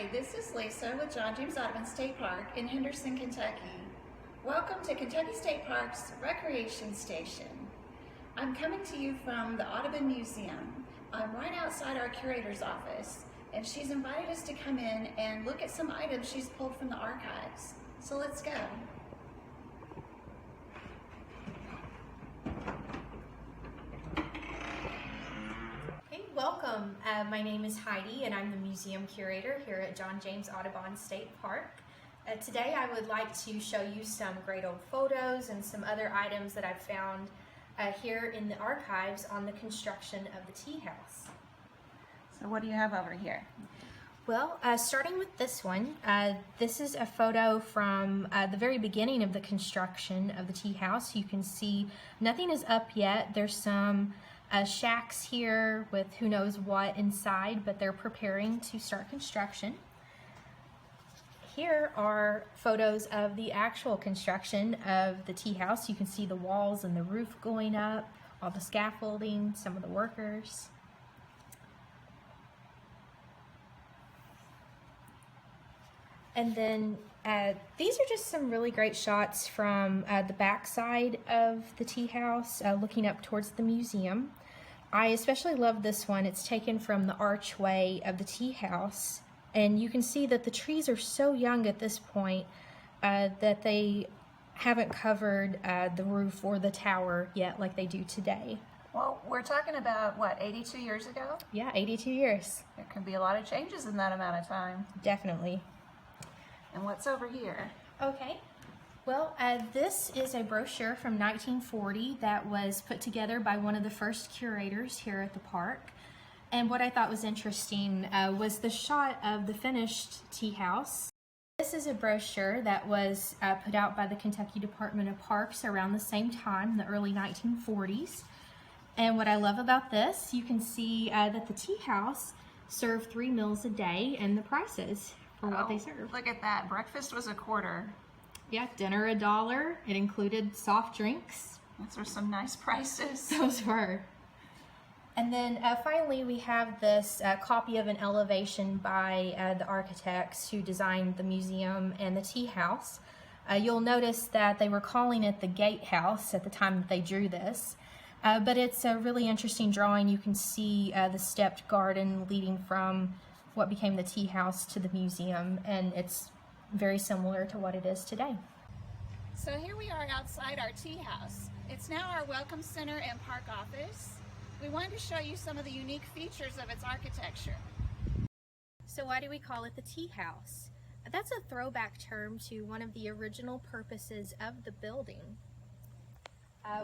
Hi, this is Lisa with John James Audubon State Park in Henderson, Kentucky. Welcome to Kentucky State Park's Recreation Station. I'm coming to you from the Audubon Museum. I'm right outside our curator's office, and she's invited us to come in and look at some items she's pulled from the archives. So let's go. Welcome. My name is Heidi and I'm the museum curator here at John James Audubon State Park. Today I would like to show you some great old photos and some other items that I've found here in the archives on the construction of the tea house. So what do you have over here? Well, starting with this one, this is a photo from the very beginning of the construction of the tea house. You can see nothing is up yet. There's some shacks here with who knows what inside, but they're preparing to start construction. Here are photos of the actual construction of the tea house. You can see the walls and the roof going up, all the scaffolding, some of the workers. And then these are just some really great shots from the back side of the tea house, looking up towards the museum. I especially love this one. It's taken from the archway of the tea house, and you can see that the trees are so young at this point that they haven't covered the roof or the tower yet like they do today. Well, we're talking about, what, 82 years ago? Yeah, 82 years. There can be a lot of changes in that amount of time. Definitely. And what's over here? Okay. Well, this is a brochure from 1940 that was put together by one of the first curators here at the park. And what I thought was interesting was the shot of the finished tea house. This is a brochure that was put out by the Kentucky Department of Parks around the same time, the early 1940s. And what I love about this, you can see that the tea house served 3 meals a day and the prices for what they serve. Look at that. Breakfast was $1. Yeah, dinner $1. It included soft drinks. Those are some nice prices. Those were. And then finally we have this copy of an elevation by the architects who designed the museum and the tea house. You'll notice that they were calling it the gatehouse at the time that they drew this. But it's a really interesting drawing. You can see the stepped garden leading from what became the tea house to the museum, and it's very similar to what it is today. So here we are outside our tea house. It's now our welcome center and park office. We wanted to show you some of the unique features of its architecture. So why do we call it the tea house? That's a throwback term to one of the original purposes of the building,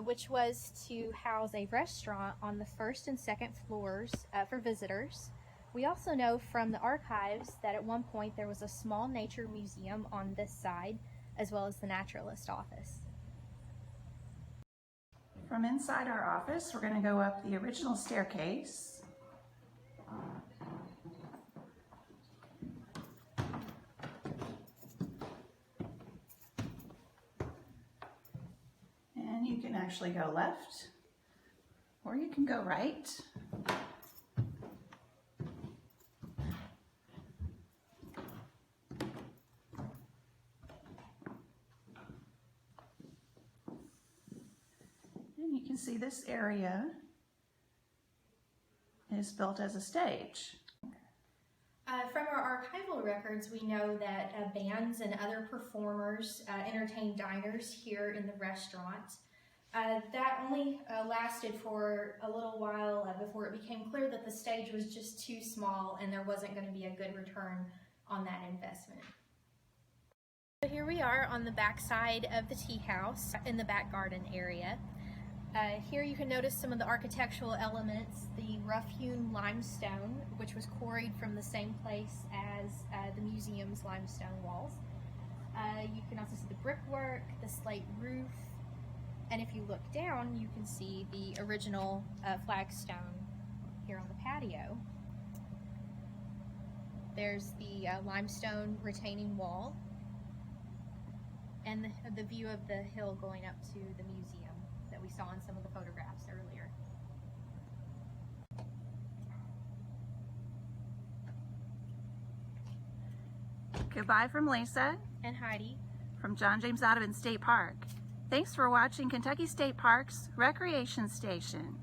which was to house a restaurant on the first and second floors for visitors. We also know from the archives that at one point there was a small nature museum on this side, as well as the naturalist office. From inside our office, we're going to go up the original staircase. And you can actually go left, or you can go right. You can see this area is built as a stage. From our archival records, we know that bands and other performers entertained diners here in the restaurant. That only lasted for a little while before it became clear that the stage was just too small and there wasn't going to be a good return on that investment. So here we are on the back side of the tea house in the back garden area. Here you can notice some of the architectural elements, the rough-hewn limestone, which was quarried from the same place as the museum's limestone walls. You can also see the brickwork, the slate roof, and if you look down, you can see the original flagstone here on the patio. There's the limestone retaining wall, and the view of the hill going up to the museum that we saw in some of the photographs earlier. Goodbye from Lisa and Heidi from John James Audubon State Park. Thanks for watching Kentucky State Park's Recreation Station.